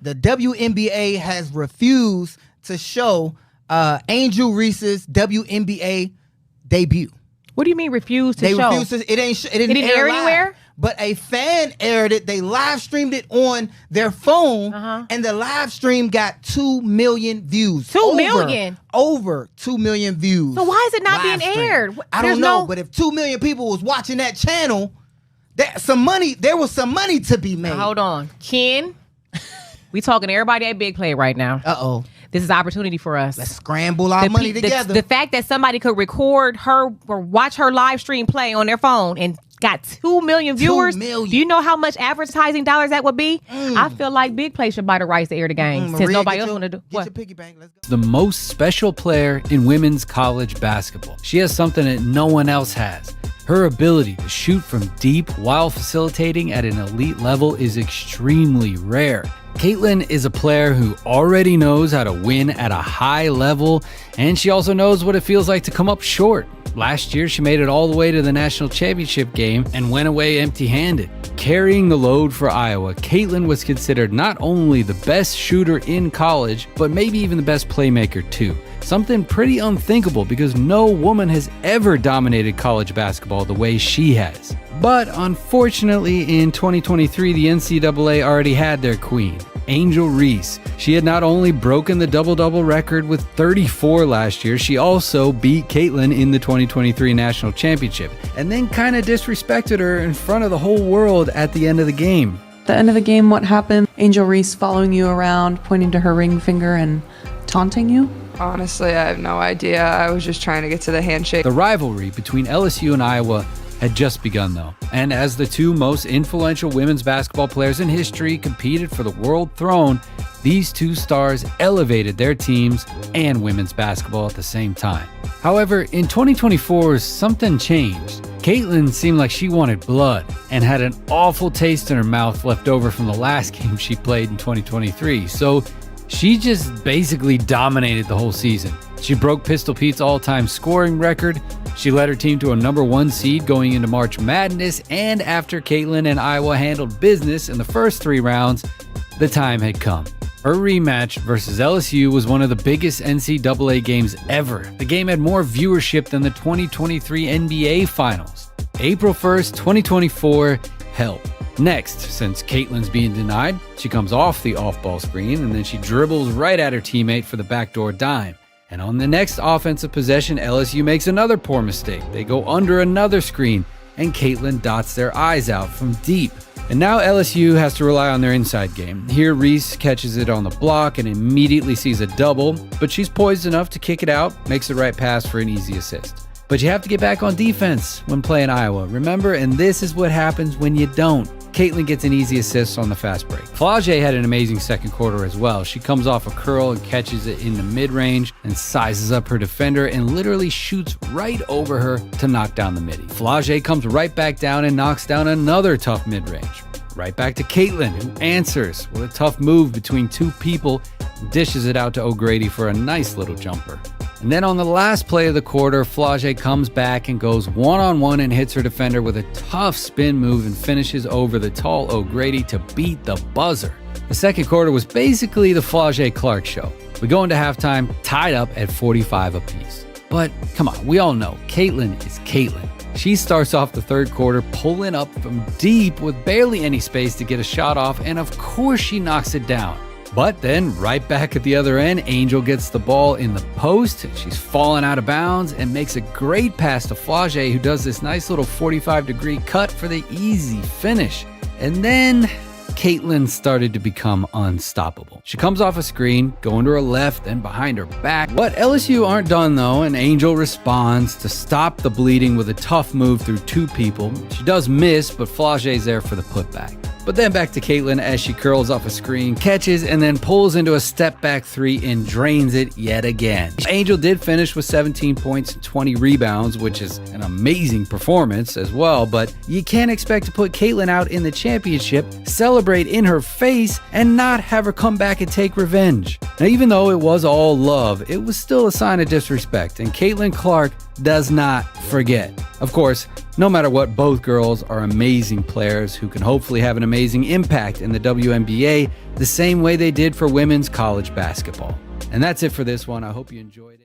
the WNBA has refused to show Angel Reese's WNBA debut. What do you mean refused to show? They refused to. It didn't air anywhere. But a fan aired it. They live streamed it on their phone, and the live stream got 2 million views. 2 million? Over 2 million views. So why is it not being aired? I don't know, but if 2 million people was watching that channel, there was some money to be made. Hold on. Ken, we talking to everybody at Big Play right now. Uh-oh. This is opportunity for us. Let's scramble our money together. The fact that somebody could record her or watch her live stream play on their phone and got 2 million viewers. 2 million. Do you know how much advertising dollars that would be? I feel like Big Play should buy the rights to air the game since nobody else want to do. Get your piggy bank. Let's go. The most special player in women's college basketball. She has something that no one else has. Her ability to shoot from deep while facilitating at an elite level is extremely rare. Caitlin is a player who already knows how to win at a high level, and she also knows what it feels like to come up short. Last year, she made it all the way to the national championship game and went away empty-handed. Carrying the load for Iowa, Caitlin was considered not only the best shooter in college, but maybe even the best playmaker too. Something pretty unthinkable because no woman has ever dominated college basketball the way she has. But unfortunately, in 2023, the NCAA already had their queen, Angel Reese. She had not only broken the double-double record with 34 last year, she also beat Caitlin in the 2023 national championship, and then kind of disrespected her in front of the whole world at the end of the game. At the end of the game, what happened? Angel Reese following you around, pointing to her ring finger and taunting you? Honestly, I have no idea. I was just trying to get to the handshake. The rivalry between LSU and Iowa had just begun though, and as the two most influential women's basketball players in history competed for the world throne, these two stars elevated their teams and women's basketball at the same time. However, in 2024, something changed. Caitlin seemed like she wanted blood and had an awful taste in her mouth left over from the last game she played in 2023, so she just basically dominated the whole season. She broke Pistol Pete's all-time scoring record. She led her team to a #1 seed going into March Madness, and after Caitlin and Iowa handled business in the first 3 rounds, the time had come. Her rematch versus LSU was one of the biggest NCAA games ever. The game had more viewership than the 2023 NBA Finals. April 1st, 2024, hell. Next, since Caitlin's being denied, she comes off the off-ball screen and then she dribbles right at her teammate for the backdoor dime. And on the next offensive possession, LSU makes another poor mistake. They go under another screen and Caitlin dots their eyes out from deep. And now LSU has to rely on their inside game. Here Reese catches it on the block and immediately sees a double, but she's poised enough to kick it out, makes the right pass for an easy assist. But you have to get back on defense when playing Iowa, remember? And this is what happens when you don't. Caitlin gets an easy assist on the fast break. Flau'jae had an amazing second quarter as well. She comes off a curl and catches it in the mid-range and sizes up her defender and literally shoots right over her to knock down the midi. Flau'jae comes right back down and knocks down another tough mid-range. Right back to Caitlin, who answers with a tough move between 2 people and dishes it out to O'Grady for a nice little jumper. And then on the last play of the quarter, Flau'jae comes back and goes one-on-one and hits her defender with a tough spin move and finishes over the tall O'Grady to beat the buzzer. The second quarter was basically the Flau'jae Clark show. We go into halftime tied up at 45 apiece. But come on, we all know Caitlin is Caitlin. She starts off the third quarter pulling up from deep with barely any space to get a shot off, and of course she knocks it down. But then right back at the other end, Angel gets the ball in the post. She's fallen out of bounds and makes a great pass to Flau'jae, who does this nice little 45-degree cut for the easy finish. And then Caitlin started to become unstoppable. She comes off a screen, going to her left and behind her back. But LSU aren't done though, and Angel responds to stop the bleeding with a tough move through 2 people. She does miss, but Flau'jae's there for the putback. But then back to Caitlin as she curls off a screen, catches, and then pulls into a step-back 3 and drains it yet again. Angel did finish with 17 points and 20 rebounds, which is an amazing performance as well, but you can't expect to put Caitlin out in the championship, celebrate in her face, and not have her come back and take revenge. Now, even though it was all love, it was still a sign of disrespect, and Caitlin Clark does not forget. Of course, no matter what, both girls are amazing players who can hopefully have an amazing impact in the WNBA the same way they did for women's college basketball. And that's it for this one. I hope you enjoyed it.